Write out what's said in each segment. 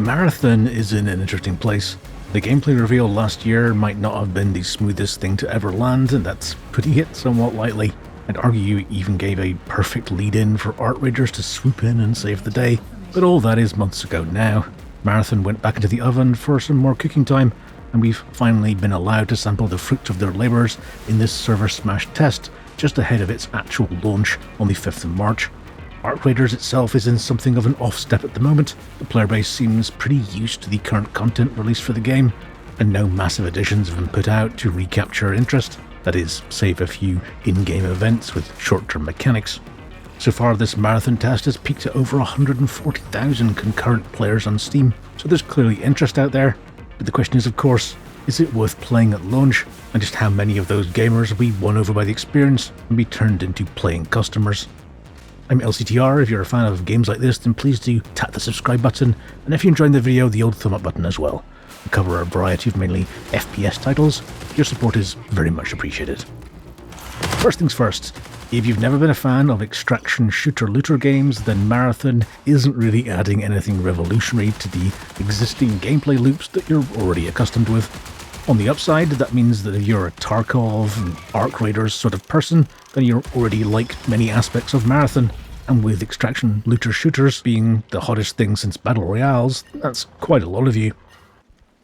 Marathon is in an interesting place. The gameplay reveal last year might not have been the smoothest thing to ever land, and that's putting it somewhat lightly. I'd argue it even gave a perfect lead-in for Arc Raiders to swoop in and save the day, but all that is months ago now. Marathon went back into the oven for some more cooking time, and we've finally been allowed to sample the fruit of their labours in this server smash test just ahead of its actual launch on the 5th of March. Arc Raiders itself is in something of an off-step at the moment. The player base seems pretty used to the current content released for the game, and no massive additions have been put out to recapture interest, that is, save a few in-game events with short-term mechanics. So far, this marathon test has peaked at over 140,000 concurrent players on Steam, so there's clearly interest out there. But the question is, of course, is it worth playing at launch, and just how many of those gamers will be won over by the experience and be turned into playing customers? I'm LCTR. If you're a fan of games like this, then please do tap the subscribe button, and if you're enjoying the video, the old thumb up button as well. We cover a variety of mainly FPS titles. Your support is very much appreciated. First things first, if you've never been a fan of extraction shooter-looter games, then Marathon isn't really adding anything revolutionary to the existing gameplay loops that you're already accustomed with. On the upside, that means that if you're a Tarkov and Arc Raiders sort of person, then you're already like many aspects of Marathon, and with extraction looter shooters being the hottest thing since Battle Royales, that's quite a lot of you.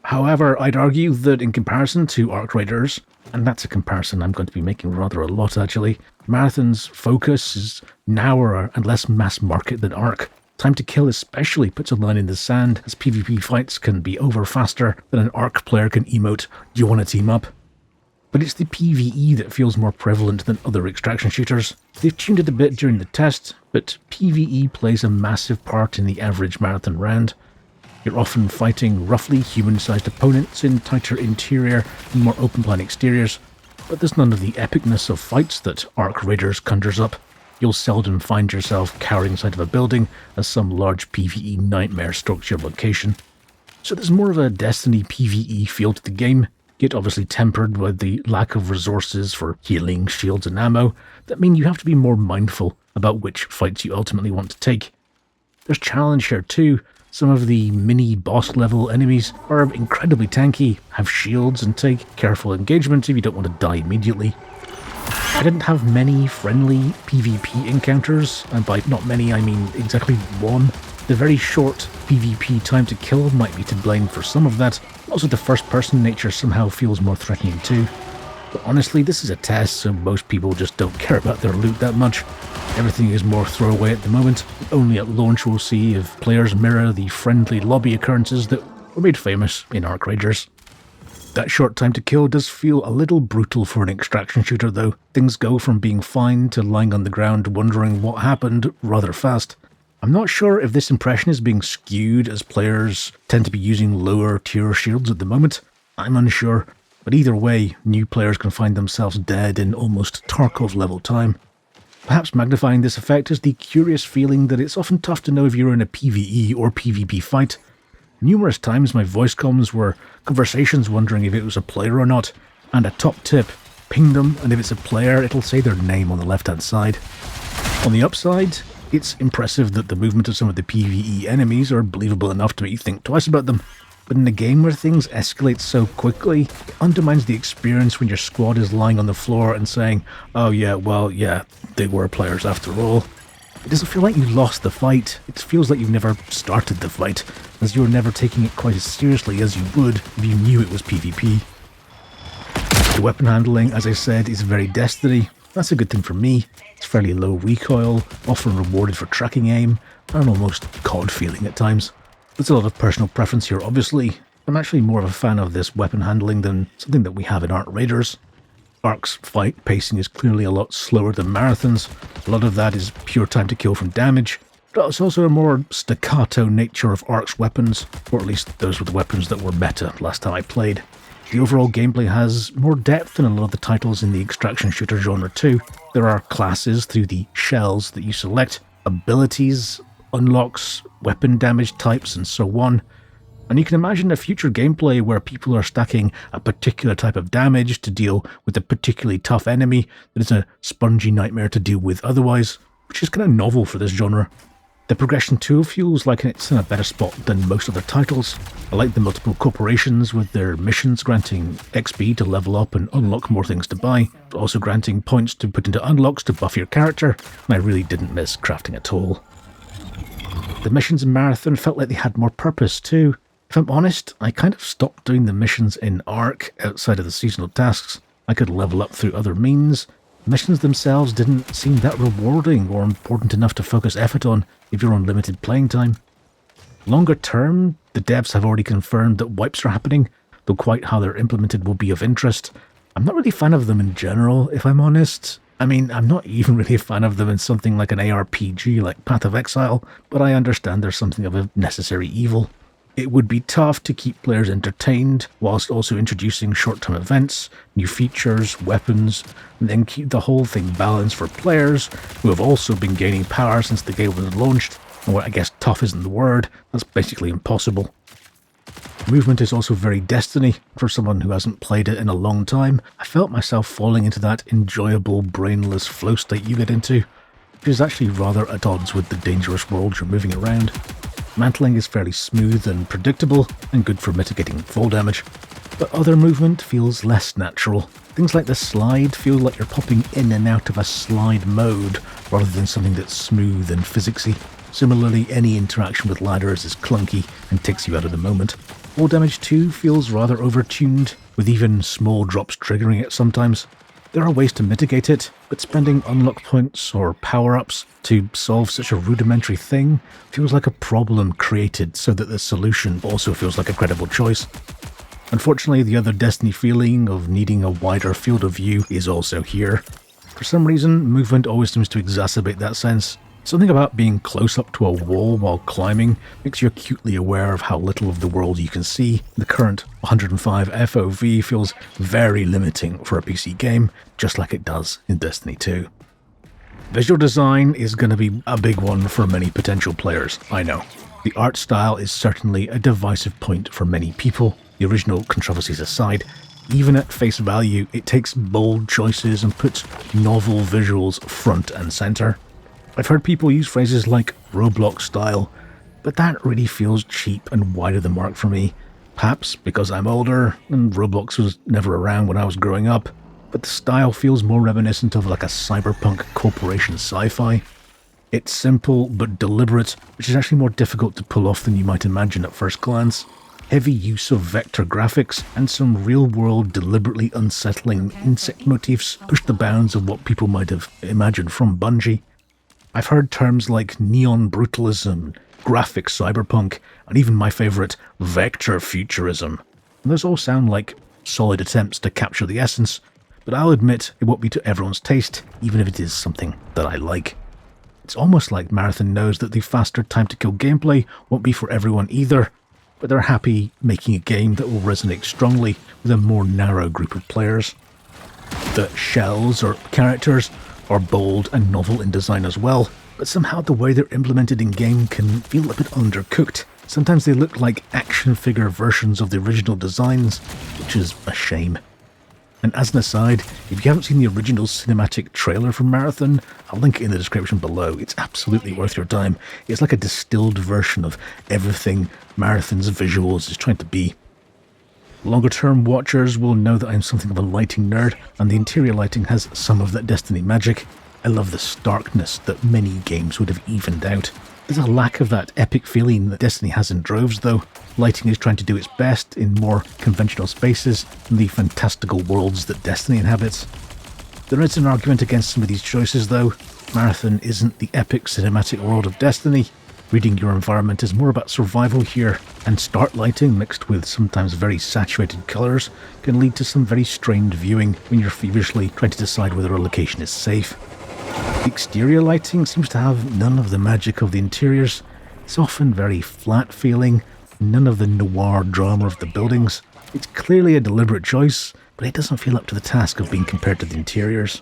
However, I'd argue that in comparison to Arc Raiders, and that's a comparison I'm going to be making rather a lot actually, Marathon's focus is narrower and less mass market than Arc. Time to Kill especially puts a line in the sand, as PvP fights can be over faster than an Arc player can emote, "Do you want to team up?" But it's the PvE that feels more prevalent than other extraction shooters. They've tuned it a bit during the test, but PvE plays a massive part in the average Marathon round. You're often fighting roughly human-sized opponents in tighter interior and more open-plan exteriors, but there's none of the epicness of fights that Arc Raiders conjures up. You'll seldom find yourself cowering inside of a building as some large PvE nightmare stalks your location. So there's more of a Destiny PvE feel to the game, yet obviously tempered by the lack of resources for healing, shields and ammo that mean you have to be more mindful about which fights you ultimately want to take. There's challenge here too. Some of the mini-boss level enemies are incredibly tanky, have shields and take careful engagement if you don't want to die immediately. I didn't have many friendly PvP encounters, and by not many I mean exactly one. The very short PvP time to kill might be to blame for some of that. Also, the first-person nature somehow feels more threatening too. But honestly, this is a test, so most people just don't care about their loot that much. Everything is more throwaway at the moment. Only at launch we'll see if players mirror the friendly lobby occurrences that were made famous in Arc Raiders. That short time to kill does feel a little brutal for an extraction shooter though. Things go from being fine to lying on the ground wondering what happened rather fast. I'm not sure if this impression is being skewed as players tend to be using lower tier shields at the moment. I'm unsure, but either way, new players can find themselves dead in almost Tarkov level time. Perhaps magnifying this effect is the curious feeling that it's often tough to know if you're in a PvE or PvP fight. Numerous times my voice comms were conversations wondering if it was a player or not, and a top tip, ping them and if it's a player it'll say their name on the left hand side. On the upside, it's impressive that the movement of some of the PvE enemies are believable enough to make you think twice about them. But in a game where things escalate so quickly, it undermines the experience when your squad is lying on the floor and saying, "Oh yeah, well yeah, they were players after all." It doesn't feel like you lost the fight, it feels like you've never started the fight, as you're never taking it quite as seriously as you would if you knew it was PvP. The weapon handling, as I said, is very Destiny. That's a good thing for me. It's fairly low recoil, often rewarded for tracking aim, and almost COD feeling at times. There's a lot of personal preference here obviously. I'm actually more of a fan of this weapon handling than something that we have in Arc Raiders. Arc's fight pacing is clearly a lot slower than Marathon's. A lot of that is pure time to kill from damage, but it's also a more staccato nature of Arc's weapons, or at least those were the weapons that were meta last time I played. The overall gameplay has more depth than a lot of the titles in the extraction shooter genre too. There are classes through the shells that you select, abilities, unlocks, weapon damage types and so on. And you can imagine a future gameplay where people are stacking a particular type of damage to deal with a particularly tough enemy that is a spongy nightmare to deal with otherwise, which is kind of novel for this genre. The progression too feels like it's in a better spot than most other titles. I like the multiple corporations with their missions granting XP to level up and unlock more things to buy, but also granting points to put into unlocks to buff your character, and I really didn't miss crafting at all. The missions in Marathon felt like they had more purpose too. If I'm honest, I kind of stopped doing the missions in Arc outside of the seasonal tasks. I could level up through other means. Missions themselves didn't seem that rewarding or important enough to focus effort on if you're on limited playing time. Longer term, the devs have already confirmed that wipes are happening, though quite how they're implemented will be of interest. I'm not really a fan of them in general, if I'm honest. I mean, I'm not even really a fan of them in something like an ARPG like Path of Exile, but I understand there's something of a necessary evil. It would be tough to keep players entertained whilst also introducing short-term events, new features, weapons, and then keep the whole thing balanced for players who have also been gaining power since the game was launched. And what I guess tough isn't the word, that's basically impossible. Movement is also very Destiny. For someone who hasn't played it in a long time, I felt myself falling into that enjoyable, brainless flow state you get into, which is actually rather at odds with the dangerous world you're moving around. Mantling is fairly smooth and predictable, and good for mitigating fall damage, but other movement feels less natural. Things like the slide feel like you're popping in and out of a slide mode, rather than something that's smooth and physicsy. Similarly, any interaction with ladders is clunky and takes you out of the moment. Fall damage too feels rather overtuned, with even small drops triggering it sometimes. There are ways to mitigate it, but spending unlock points or power-ups to solve such a rudimentary thing feels like a problem created so that the solution also feels like a credible choice. Unfortunately, the other Destiny feeling of needing a wider field of view is also here. For some reason, movement always seems to exacerbate that sense. Something about being close up to a wall while climbing makes you acutely aware of how little of the world you can see. The current 105 FOV feels very limiting for a PC game, just like it does in Destiny 2. Visual design is going to be a big one for many potential players, I know. The art style is certainly a divisive point for many people. The original controversies aside, even at face value, it takes bold choices and puts novel visuals front and center. I've heard people use phrases like Roblox style, but that really feels cheap and wide of the mark for me. Perhaps because I'm older and Roblox was never around when I was growing up, but the style feels more reminiscent of like a cyberpunk corporation sci-fi. It's simple but deliberate, which is actually more difficult to pull off than you might imagine at first glance. Heavy use of vector graphics and some real-world deliberately unsettling insect motifs push the bounds of what people might have imagined from Bungie. I've heard terms like neon brutalism, graphic cyberpunk, and even my favourite, vector futurism. And those all sound like solid attempts to capture the essence, but I'll admit it won't be to everyone's taste, even if it is something that I like. It's almost like Marathon knows that the faster time-to-kill gameplay won't be for everyone either, but they're happy making a game that will resonate strongly with a more narrow group of players. The shells or characters are bold and novel in design as well, but somehow the way they're implemented in-game can feel a bit undercooked. Sometimes they look like action figure versions of the original designs, which is a shame. And as an aside, if you haven't seen the original cinematic trailer for Marathon, I'll link it in the description below. It's absolutely worth your time. It's like a distilled version of everything Marathon's visuals is trying to be. Longer-term watchers will know that I'm something of a lighting nerd, and the interior lighting has some of that Destiny magic. I love the starkness that many games would have evened out. There's a lack of that epic feeling that Destiny has in droves though. Lighting is trying to do its best in more conventional spaces than the fantastical worlds that Destiny inhabits. There is an argument against some of these choices though. Marathon isn't the epic cinematic world of Destiny. Reading your environment is more about survival here, and start lighting mixed with sometimes very saturated colours can lead to some very strained viewing when you're feverishly trying to decide whether a location is safe. The exterior lighting seems to have none of the magic of the interiors. It's often very flat feeling, none of the noir drama of the buildings. It's clearly a deliberate choice, but it doesn't feel up to the task of being compared to the interiors.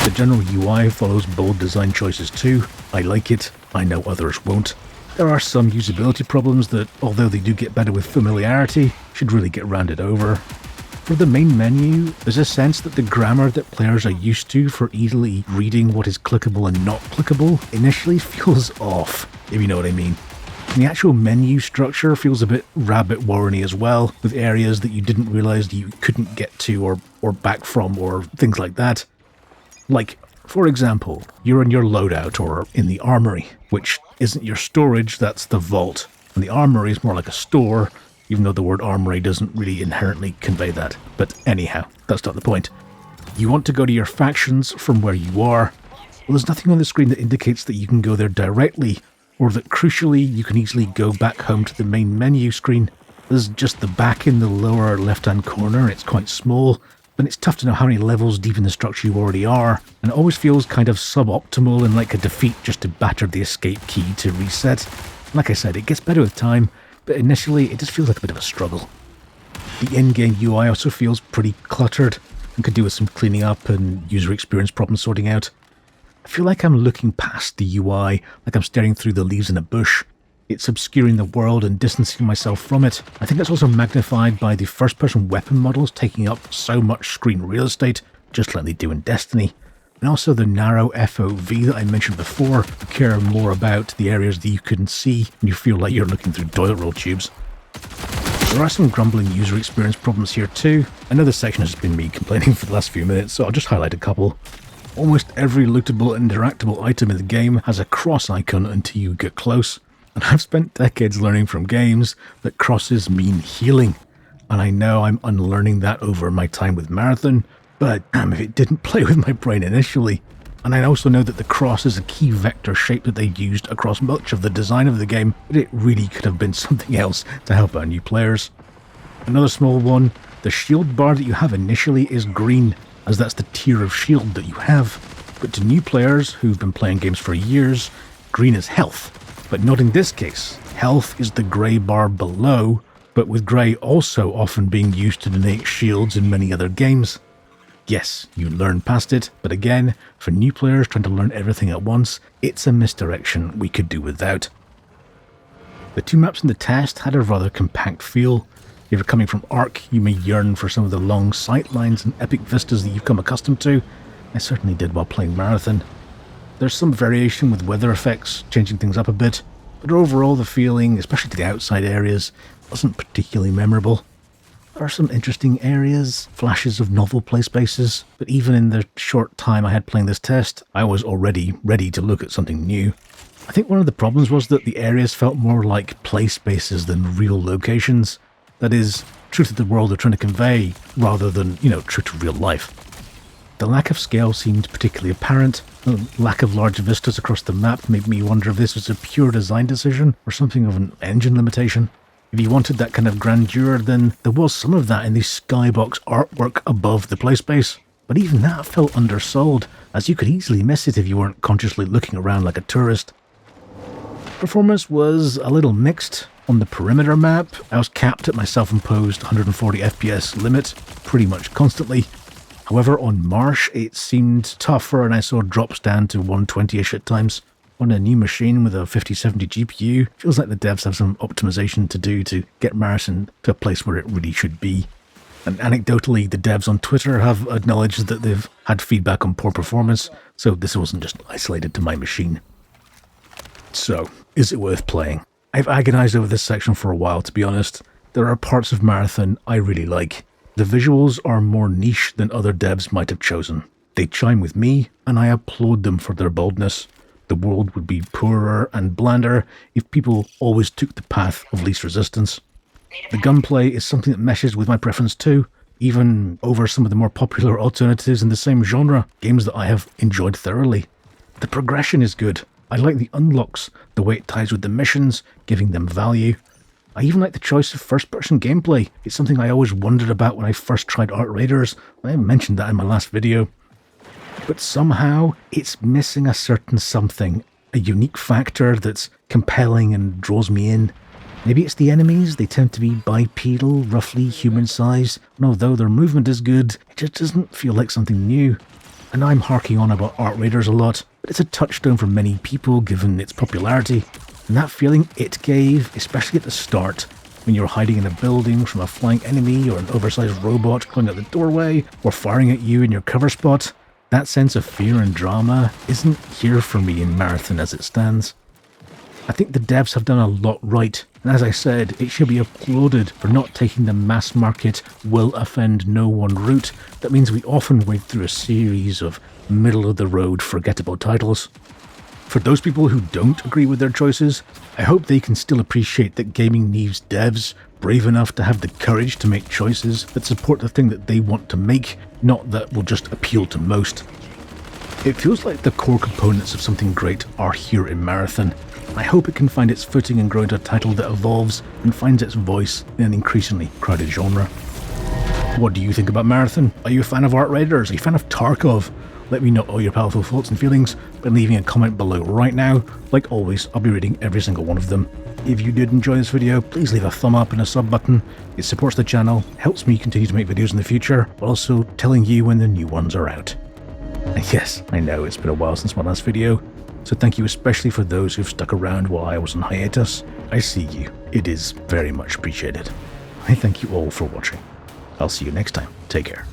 The general UI follows bold design choices too. I like it, I know others won't. There are some usability problems that, although they do get better with familiarity, should really get rounded over. For the main menu, there's a sense that the grammar that players are used to for easily reading what is clickable and not clickable initially feels off, if you know what I mean. And the actual menu structure feels a bit rabbit warren-y as well, with areas that you didn't realise you couldn't get to or back from or things like that. Like, for example, you're in your loadout or in the armory, which isn't your storage, that's the vault. And the armory is more like a store, even though the word armory doesn't really inherently convey that. But anyhow, that's not the point. You want to go to your factions from where you are. Well, there's nothing on the screen that indicates that you can go there directly, or that crucially you can easily go back home to the main menu screen. There's just the back in the lower left-hand corner, it's quite small, and it's tough to know how many levels deep in the structure you already are, and it always feels kind of suboptimal and like a defeat just to batter the escape key to reset. Like I said, it gets better with time, but initially it just feels like a bit of a struggle. The in-game UI also feels pretty cluttered and could do with some cleaning up and user experience problem sorting out. I feel like I'm looking past the UI, like I'm staring through the leaves in a bush. It's obscuring the world and distancing myself from it. I think that's also magnified by the first-person weapon models taking up so much screen real estate, just like they do in Destiny. And also the narrow FOV that I mentioned before, you care more about the areas that you couldn't see and you feel like you're looking through toilet roll tubes. There are some grumbling user experience problems here too. I know this section has been me complaining for the last few minutes, so I'll just highlight a couple. Almost every lootable and interactable item in the game has a cross icon until you get close. And I've spent decades learning from games that crosses mean healing. And I know I'm unlearning that over my time with Marathon, but damn if it didn't play with my brain initially. And I also know that the cross is a key vector shape that they used across much of the design of the game, but it really could have been something else to help out new players. Another small one, the shield bar that you have initially is green, as that's the tier of shield that you have. But to new players who've been playing games for years, green is health. But not in this case. Health is the grey bar below, but with grey also often being used to denote shields in many other games. Yes, you learn past it, but again, for new players trying to learn everything at once, it's a misdirection we could do without. The two maps in the test had a rather compact feel. If you're coming from Ark, you may yearn for some of the long sightlines and epic vistas that you've come accustomed to. I certainly did while playing Marathon. There's some variation with weather effects, changing things up a bit, but overall the feeling, especially to the outside areas, wasn't particularly memorable. There are some interesting areas, flashes of novel play spaces, but even in the short time I had playing this test, I was already ready to look at something new. I think one of the problems was that the areas felt more like play spaces than real locations. That is, true to the world they're trying to convey, rather than, true to real life. The lack of scale seemed particularly apparent. The lack of large vistas across the map made me wonder if this was a pure design decision or something of an engine limitation. If you wanted that kind of grandeur, then there was some of that in the skybox artwork above the playspace. But even that felt undersold, as you could easily miss it if you weren't consciously looking around like a tourist. Performance was a little mixed. On the perimeter map, I was capped at my self-imposed 140 FPS limit pretty much constantly. However, on Marsh, it seemed tougher and I saw drops down to 120-ish at times. On a new machine with a 5070 GPU, feels like the devs have some optimization to do to get Marathon to a place where it really should be. And anecdotally, the devs on Twitter have acknowledged that they've had feedback on poor performance, so this wasn't just isolated to my machine. So, is it worth playing? I've agonized over this section for a while, to be honest. There are parts of Marathon I really like. The visuals are more niche than other devs might have chosen. They chime with me, and I applaud them for their boldness. The world would be poorer and blander if people always took the path of least resistance. The gunplay is something that meshes with my preference too, even over some of the more popular alternatives in the same genre, games that I have enjoyed thoroughly. The progression is good. I like the unlocks, the way it ties with the missions, giving them value. I even like the choice of first-person gameplay. It's something I always wondered about when I first tried Art Raiders. I mentioned that in my last video. But somehow, it's missing a certain something, a unique factor that's compelling and draws me in. Maybe it's the enemies, they tend to be bipedal, roughly human-sized, and although their movement is good, it just doesn't feel like something new. And I'm harking on about Art Raiders a lot, but it's a touchstone for many people given its popularity. And that feeling it gave, especially at the start, when you're hiding in a building from a flying enemy or an oversized robot coming out the doorway or firing at you in your cover spot. That sense of fear and drama isn't here for me in Marathon as it stands. I think the devs have done a lot right, and as I said, it should be applauded for not taking the mass market will offend no one route that means we often wade through a series of middle-of-the-road forgettable titles. For those people who don't agree with their choices, I hope they can still appreciate that gaming needs devs brave enough to have the courage to make choices that support the thing that they want to make, not that will just appeal to most. It feels like the core components of something great are here in Marathon. I hope it can find its footing and grow into a title that evolves and finds its voice in an increasingly crowded genre. What do you think about Marathon? Are you a fan of Art Raiders? Are you a fan of Tarkov? Let me know all your powerful thoughts and feelings by leaving a comment below right now. Like always, I'll be reading every single one of them. If you did enjoy this video, please leave a thumb up and a sub button. It supports the channel, helps me continue to make videos in the future, while also telling you when the new ones are out. And yes, I know it's been a while since my last video, so thank you especially for those who've stuck around while I was on hiatus. I see you. It is very much appreciated. I thank you all for watching. I'll see you next time. Take care.